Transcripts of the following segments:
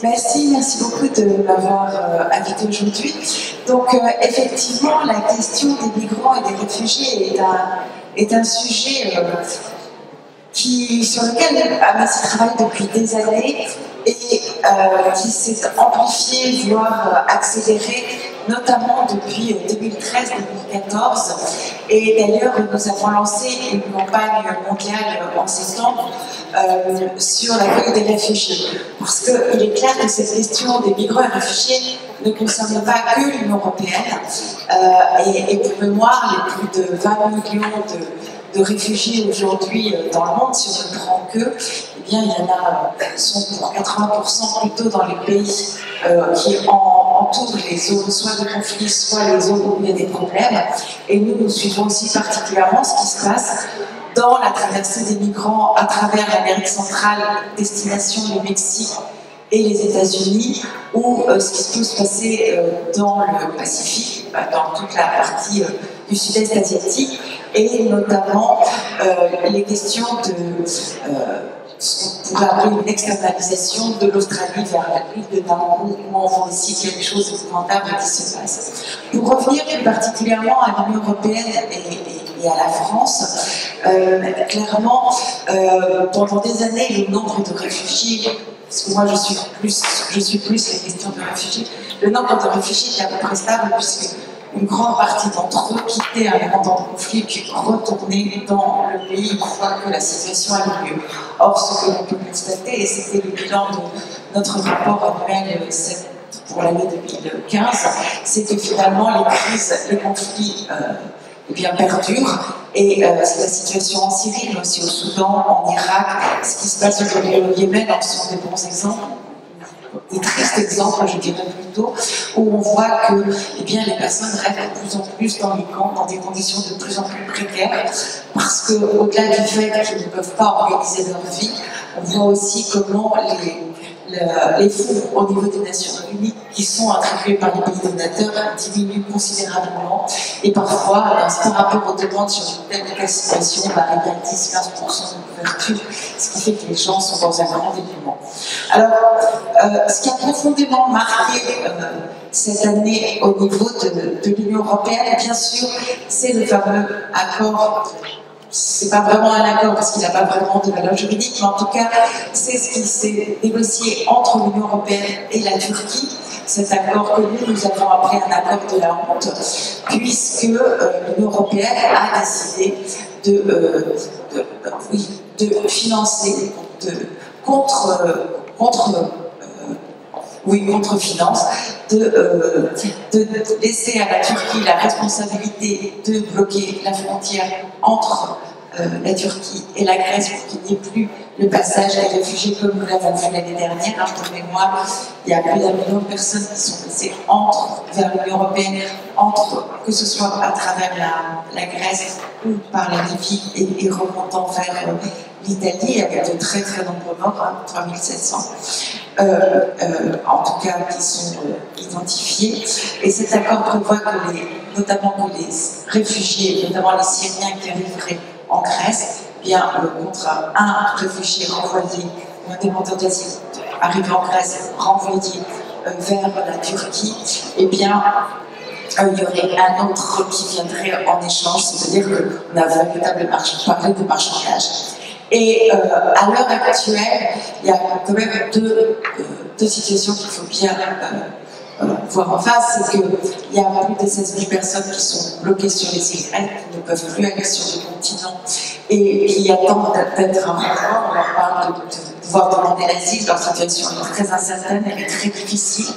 Merci beaucoup de m'avoir invité aujourd'hui. Donc effectivement, la question des migrants et des réfugiés est un sujet sur lequel Amnesty travaille depuis des années et qui s'est amplifié, voire accéléré, notamment depuis 2013-2014. Et d'ailleurs, nous avons lancé une campagne mondiale en septembre sur l'accueil des réfugiés. Parce qu'il est clair que cette question des migrants et réfugiés ne concerne pas que l'Union européenne. Et pour mémoire, les plus de 20 millions de réfugiés aujourd'hui dans le monde, si on ne prend que, eh bien, il y en a, sont pour 80% plutôt dans les pays qui entourent les zones soit de conflit, soit les zones où il y a des problèmes. Et nous suivons aussi particulièrement ce qui se passe dans la traversée des migrants à travers l'Amérique centrale, destination le Mexique et les États-Unis, ou ce qui peut se passer dans le Pacifique, dans toute la partie du sud-est asiatique, et notamment les questions de ce qu'on pourrait appeler une externalisation de l'Australie vers l'île de Nauru, où on voit aussi qu'il y a des choses épouvantables qui se passent. Pour revenir plus particulièrement à l'Union européenne et à la France, clairement, pendant des années, le nombre de réfugiés, parce que moi je suis plus les questions de réfugiés, le nombre de réfugiés est à peu près stable, puisque une grande partie d'entre eux quittaient un moment dans le conflit puis retournaient dans le pays une fois que la situation a eu lieu. Or, ce que l'on peut constater, et c'était le bilan de notre rapport annuel pour l'année 2015, c'est que finalement les crises, les conflits eh bien, perdurent. Et c'est la situation en Syrie, mais aussi au Soudan, en Irak, ce qui se passe aujourd'hui au Yémen en sont des bons exemples. Des tristes exemples, je dirais plutôt, où on voit que eh bien, les personnes restent de plus en plus dans les camps, dans des conditions de plus en plus précaires, parce qu'au-delà du fait qu'ils ne peuvent pas organiser leur vie, on voit aussi comment les fonds au niveau des Nations Unies qui sont attribués par les pays donateurs diminuent considérablement, et parfois, par rapport aux demandes sur une telle situation, on va arriver à 10-15% de couverture, ce qui fait que les gens sont dans un grand dénuement. Alors, ce qui a profondément marqué cette année au niveau de l'Union européenne, bien sûr, c'est le fameux accord. C'est pas vraiment un accord parce qu'il n'a pas vraiment de valeur juridique, mais en tout cas, c'est ce qui s'est négocié entre l'Union européenne et la Turquie. Cet accord que nous avons appelé un accord de la honte, puisque l'Union européenne a décidé de financer, contre-finance, de laisser à la Turquie la responsabilité de bloquer la frontière entre la Turquie et la Grèce pour qu'il n'y ait plus le passage des réfugiés comme nous l'avons vu l'année dernière. Pour mémoire, il y a plus d'1 million de personnes qui sont passées vers l'Union européenne, que ce soit à travers la Grèce ou par la Libye et remontant vers l'Italie, avec de très très nombreux morts, 3700. En tout cas qui sont identifiés. Et cet accord prévoit que notamment que les réfugiés, notamment les Syriens qui arriveraient en Grèce, bien contre un réfugié renvoyé, ou un demandeur d'asile arrivé en Grèce, renvoyé vers la Turquie, eh bien il y aurait un autre qui viendrait en échange, c'est-à-dire qu'on a véritablement parlé de marchandage. Et à l'heure actuelle, il y a quand même deux situations qu'il faut bien voir en face. C'est qu'il y a plus de 16 000 personnes qui sont bloquées sur les îles grecques, qui ne peuvent plus aller sur le continent et qui attendent d'être un renvoi. On leur parle de pouvoir demander l'asile. Leur situation est très incertaine, elle est très difficile.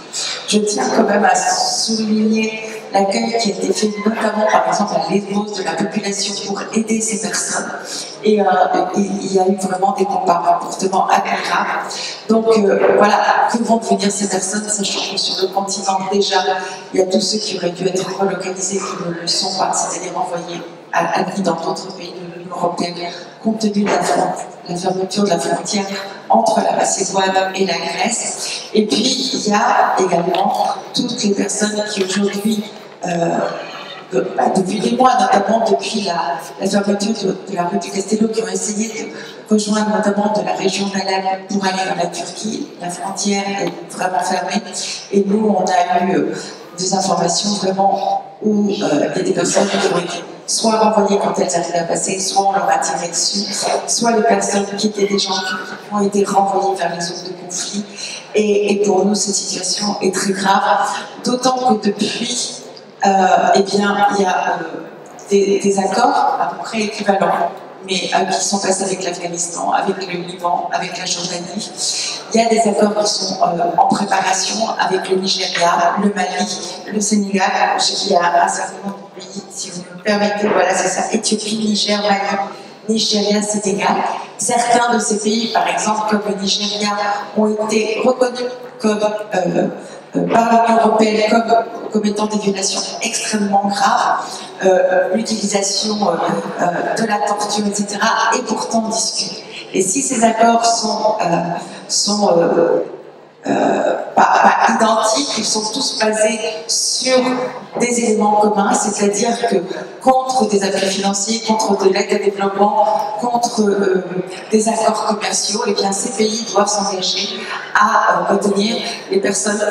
Je tiens quand même à souligner l'accueil qui a été fait notamment par exemple à Lesbos de la population pour aider ces personnes. Et il y a eu vraiment des comportements admirables. Donc voilà, que vont devenir ces personnes, sachant que sur le continent déjà, il y a tous ceux qui auraient dû être relocalisés qui ne le sont pas, c'est-à-dire envoyés à vie dans d'autres pays de l'Union européenne, compte tenu de la fermeture de la frontière entre la Macédoine et la Grèce. Et puis il y a également toutes les personnes qui aujourd'hui depuis des mois, notamment depuis la fermeture de la rue du Castello, qui ont essayé de rejoindre notamment de la région d'Alep pour aller vers la Turquie. La frontière est vraiment fermée. Et nous, on a eu des informations vraiment où il y a des personnes qui ont été soit renvoyées quand elles arrivaient à passer, soit on leur a tiré dessus, soit les personnes qui étaient des gens qui ont été renvoyées vers les zones de conflit. Et pour nous, cette situation est très grave, d'autant que depuis, eh bien, il y a des accords à peu près équivalents, mais qui sont passés avec l'Afghanistan, avec le Liban, avec la Jordanie. Il y a des accords qui sont en préparation avec le Nigeria, le Mali, le Sénégal. Il y a un certain nombre de pays, si vous me permettez, voilà, c'est ça, Éthiopie, Niger, Mali, Nigeria, Sénégal. Certains de ces pays, par exemple, comme le Nigeria, ont été reconnus comme, par l'Union européenne comme étant des violations extrêmement graves, l'utilisation de la torture, etc., est pourtant discutée. Et si ces accords sont pas identiques, ils sont tous basés sur des éléments communs, c'est-à-dire que contre des appuis financiers, contre de l'aide au développement, contre des accords commerciaux, et bien ces pays doivent s'engager à retenir les personnes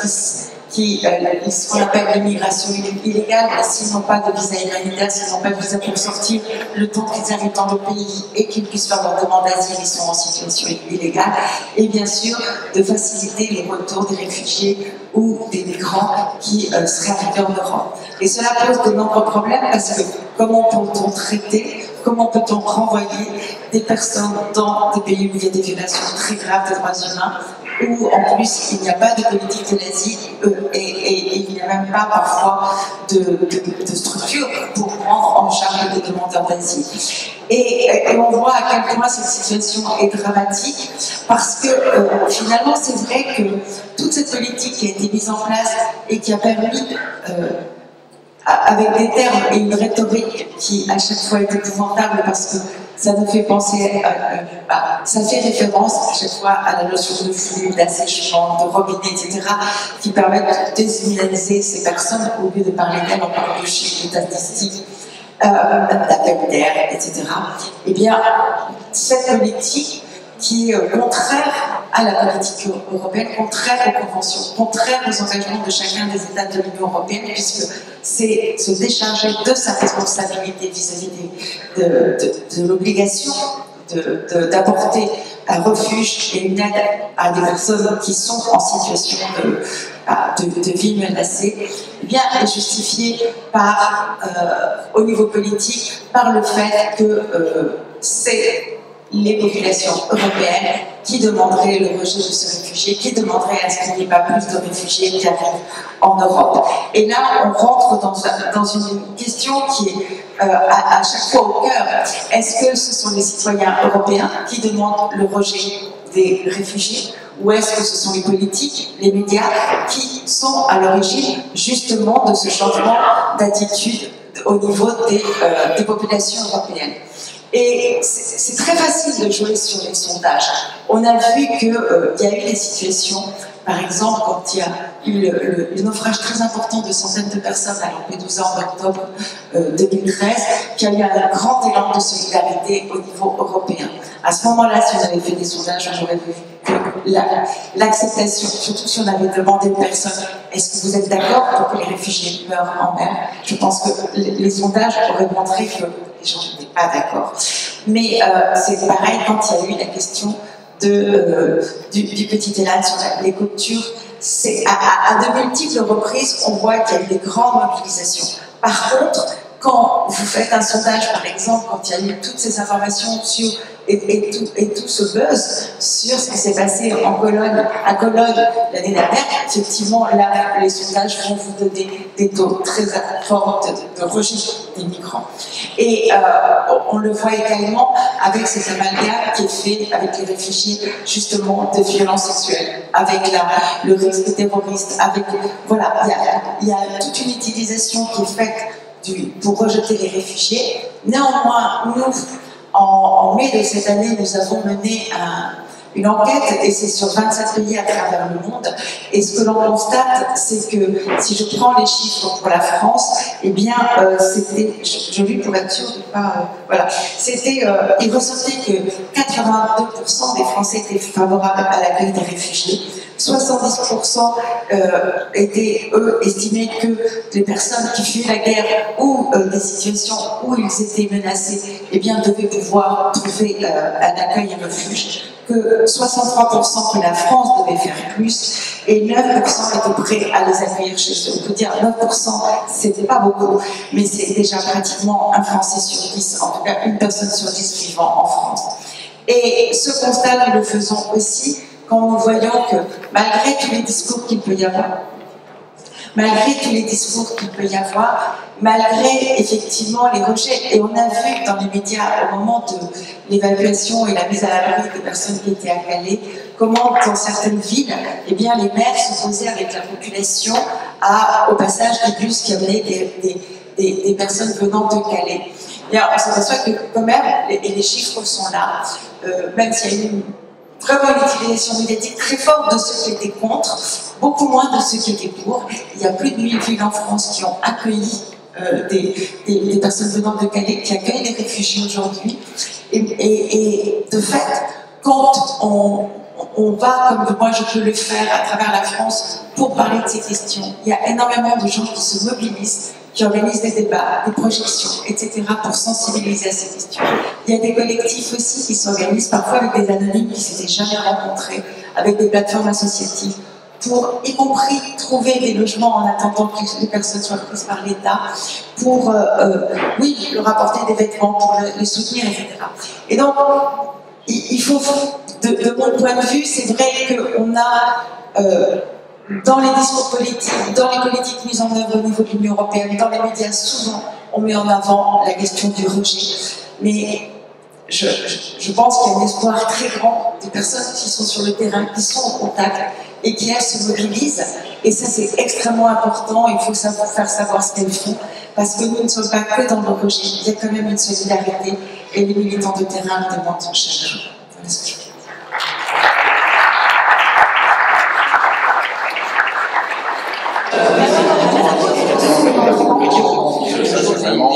qui ce qu'on appelle l'immigration illégale, s'ils n'ont pas de visa humanitaire, s'ils n'ont pas de visa pour sortir, le temps qu'ils arrivent dans le pays et qu'ils puissent faire leur demande d'asile, ils sont en situation illégale, et bien sûr de faciliter le retour des réfugiés ou des migrants qui seraient arrivés en Europe. Et cela pose de nombreux problèmes parce que comment peut-on traiter, comment peut-on renvoyer des personnes dans des pays où il y a des violations très graves des droits humains, où en plus il n'y a pas de politique de l'asile et il n'y a même pas parfois de structure pour prendre en charge des demandeurs d'asile. Et on voit à quel point cette situation est dramatique parce que finalement c'est vrai que toute cette politique qui a été mise en place et qui a permis avec des termes et une rhétorique qui à chaque fois est épouvantable parce que ça nous fait penser, ça fait référence à chaque fois à la notion de flux, d'assèchement, de robinet, etc., qui permettent de déshumaniser ces personnes. Au lieu de parler d'elles, on parle de chiffres, de statistiques, d'appels d'air, etc. Eh bien, cette politique qui est contraire à la politique européenne, contraire aux conventions, contraire aux engagements de chacun des États de l'Union européenne, puisque c'est se décharger de sa responsabilité vis-à-vis de l'obligation d'apporter un refuge et une aide à des personnes qui sont en situation de vie menacée, eh bien, est justifié par, au niveau politique, par le fait que c'est les populations européennes qui demanderaient le rejet de ce réfugié, qui demanderaient à ce qu'il n'y ait pas plus de réfugiés qui arrivent en Europe. Et là, on rentre dans une question qui est à chaque fois au cœur. Est-ce que ce sont les citoyens européens qui demandent le rejet des réfugiés, ou est-ce que ce sont les politiques, les médias, qui sont à l'origine justement de ce changement d'attitude au niveau des populations européennes? Et c'est très facile de jouer sur les sondages. On a vu qu'il y a eu des situations, par exemple, quand il y a eu le naufrage très important de centaines de personnes à Lampedusa en octobre 2013, qu'il y a eu un grand élan de solidarité au niveau européen. À ce moment-là, si on avait fait des sondages, on aurait vu que l'acceptation, surtout si on avait demandé aux personnes « Est-ce que vous êtes d'accord pour que les réfugiés meurent en mer ?» Je pense que les sondages auraient montré que les gens n'étaient pas d'accord. Mais c'est pareil quand il y a eu la question du petit Elan sur les côtes turques. À de multiples reprises, on voit qu'il y a eu des grandes mobilisations. Par contre, quand vous faites un sondage, par exemple, quand il y a eu toutes ces informations sur et tout ce buzz sur ce qui s'est passé à Cologne l'année dernière, effectivement, là, les sondages vont vous donner des taux très forts de rejet des migrants. Et on le voit également avec cet amalgame qui est fait avec les réfugiés, justement, de violences sexuelles, avec le risque terroriste, avec, voilà, il y a toute une utilisation qui est faite pour rejeter les réfugiés. Néanmoins, nous, en mai de cette année, nous avons mené une enquête, et c'est sur 27 pays à travers le monde. Et ce que l'on constate, c'est que si je prends les chiffres pour la France, eh bien, c'était, je lis pour être sûr de pas, voilà, c'était, il ressortait que 82% des Français étaient favorables à l'accueil des réfugiés. 70% étaient, eux, estimés que les personnes qui fuyaient la guerre ou des situations où ils étaient menacés, eh bien, devaient pouvoir trouver un accueil et un refuge, que 63% que la France devait faire plus, et 9% étaient prêts à les accueillir chez eux. On peut dire 9%, c'était pas beaucoup, mais c'est déjà pratiquement un Français sur 10, en tout cas une personne sur 10 vivant en France. Et ce constat, nous le faisons aussi quand nous voyons que malgré tous les discours qu'il peut y avoir, malgré effectivement les rejets, et on a vu dans les médias au moment de l'évacuation et la mise à l'abri des personnes qui étaient à Calais, comment dans certaines villes, eh bien, les maires s'opposaient avec la population au passage des bus qui amenaient des personnes venant de Calais. Et on s'aperçoit que quand même, les chiffres sont là, même s'il y a eu vraiment une utilisation médiatique très forte de ceux qui étaient contre, beaucoup moins de ceux qui étaient pour. Il y a plus de 1000 villes en France qui ont accueilli des personnes venant de Calais, qui accueillent des réfugiés aujourd'hui. Et de fait, quand on va, comme moi je peux le faire à travers la France, pour parler de ces questions, il y a énormément de gens qui se mobilisent, qui organisent des débats, des projections, etc. pour sensibiliser à ces questions. Il y a des collectifs aussi qui s'organisent, parfois avec des anonymes qui ne s'étaient jamais rencontrés, avec des plateformes associatives, pour y compris trouver des logements en attendant que les personnes soient prises par l'État, pour, oui, leur apporter des vêtements, pour les soutenir, etc. Et donc, il faut, de mon point de vue, c'est vrai qu'on a, dans les discours politiques, dans les politiques mises en œuvre au niveau de l'Union européenne, dans les médias, souvent, on met en avant la question du rejet. Mais je pense qu'il y a un espoir très grand des personnes qui sont sur le terrain, qui sont en contact et qui, elles, se mobilisent. Et ça, c'est extrêmement important. Il faut faire savoir ce qu'elles font, parce que nous ne sommes pas que dans le rejet. Il y a quand même une solidarité, et les militants de terrain le demandent chaque jour. Voilà ce que je veux dire. Vraiment,